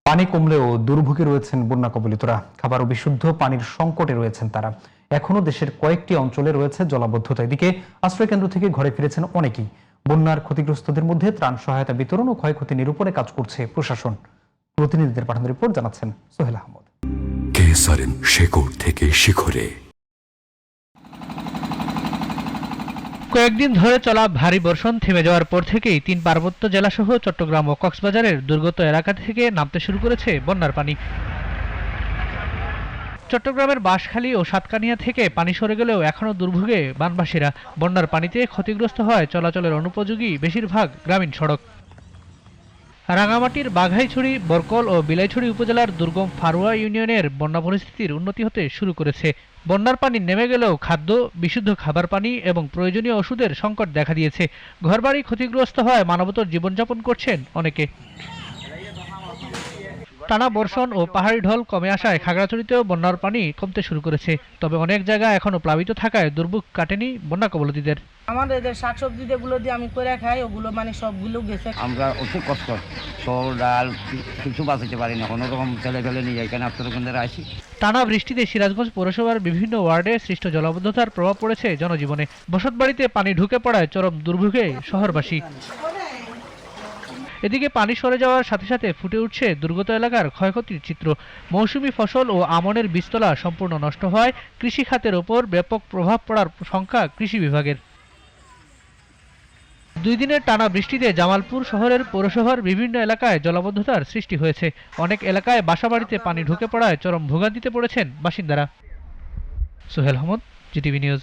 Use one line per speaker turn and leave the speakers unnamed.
পানি কমলেও দুর্ভোগে রয়েছেন বন্যা কবলিতরা। খাবার ও বিশুদ্ধ পানির সংকটে রয়েছেন তারা। এখনো দেশের কয়েকটি অঞ্চলে রয়েছে জলাবদ্ধতা। এদিকে আশ্রয়কেন্দ্র থেকে ঘরে ফিরেছেন অনেকেই। বন্যার ক্ষতিগ্রস্তদের মধ্যে ত্রাণ সহায়তা বিতরণ ও ক্ষয়ক্ষতি নিরূপণে কাজ করছে প্রশাসন। প্রতিনিধিদের পাঠানো রিপোর্ট জানাচ্ছেন সোহেল আহমদ।
কেসারেন শেকড় থেকে শিখরে।
কয়েকদিন ধরে চলা ভারী বর্ষণ থেমে যাওয়ার পর থেকেই ৩ পার্বত্য জেলাসহ চট্টগ্রাম ও কক্সবাজারের দুর্গত এলাকা থেকে নামতে শুরু করেছে বন্যার পানি। চট্টগ্রামের বাঁশখালী ও সাতকানিয়া থেকে পানি সরে গেলেও এখনও দুর্ভোগে বানবাসীরা। বন্যার পানিতে ক্ষতিগ্রস্ত হয় চলাচলের অনুপযোগী বেশিরভাগ গ্রামীণ সড়ক। রাঙামাটির বাঘাইছড়ি, বরকল ও বিলাইছড়ি উপজেলার দুর্গম ফারুয়া ইউনিয়নের বন্যা পরিস্থিতির উন্নতি হতে শুরু করেছে। বন্যার পানি নেমে গেলেও খাদ্য, বিশুদ্ধ খাবার পানি এবং প্রয়োজনীয় ওষুধের সংকট দেখা দিয়েছে। ঘরবাড়ি ক্ষতিগ্রস্ত হয় মানবতর জীবনযাপন করছেন অনেকে। টানা বর্ষণ ও পাহাড়ি ঢল কমে আসায় খাগড়াছড়িতেও বন্যার পানি কমতে শুরু করেছে। তবে অনেক জায়গা এখনো প্লাবিত থাকায় দুর্ভোগ কাটেনি বন্যা কবলিতদের।
আমাদের শাকসবজি যেগুলো দিয়ে আমি করে খাই ওগুলো সবগুলো গেছে।
আমরা অতি কষ্ট, চাল ডাল কিছু বাঁচাতে পারি না, কোনো রকম ফেলে নিয়ে যাই, কেন আশ্রয়কেন্দ্রে আসি।
টানা বৃষ্টিতে সিরাজগঞ্জ পৌরসভার বিভিন্ন ওয়ার্ডে সৃষ্ট জলাবদ্ধতার প্রভাব পড়েছে জনজীবনে। বসতবাড়িতে পানি ঢুকে পড়ায় চরম দুর্ভোগে শহরবাসী। এদিকে পানি সরে যাওয়ার সাথে সাথে ফুটে উঠছে দুর্গত এলাকার ক্ষয়ক্ষতির চিত্র। মৌসুমি ফসল ও আমনের বীজতলা সম্পূর্ণ নষ্ট হয়। কৃষি খাতের ওপর ব্যাপক প্রভাব পড়ার শঙ্কা কৃষি বিভাগের। 2 দিনের টানা বৃষ্টিতে জামালপুর শহরের পৌরসভার বিভিন্ন এলাকায় জলাবদ্ধতার সৃষ্টি হয়েছে। অনেক এলাকায় বাসাবাড়িতে পানি ঢুকে পড়ায় চরম ভোগান্তিতে পড়েছেন বাসিন্দারা। Sohel Ahmad, GTV news.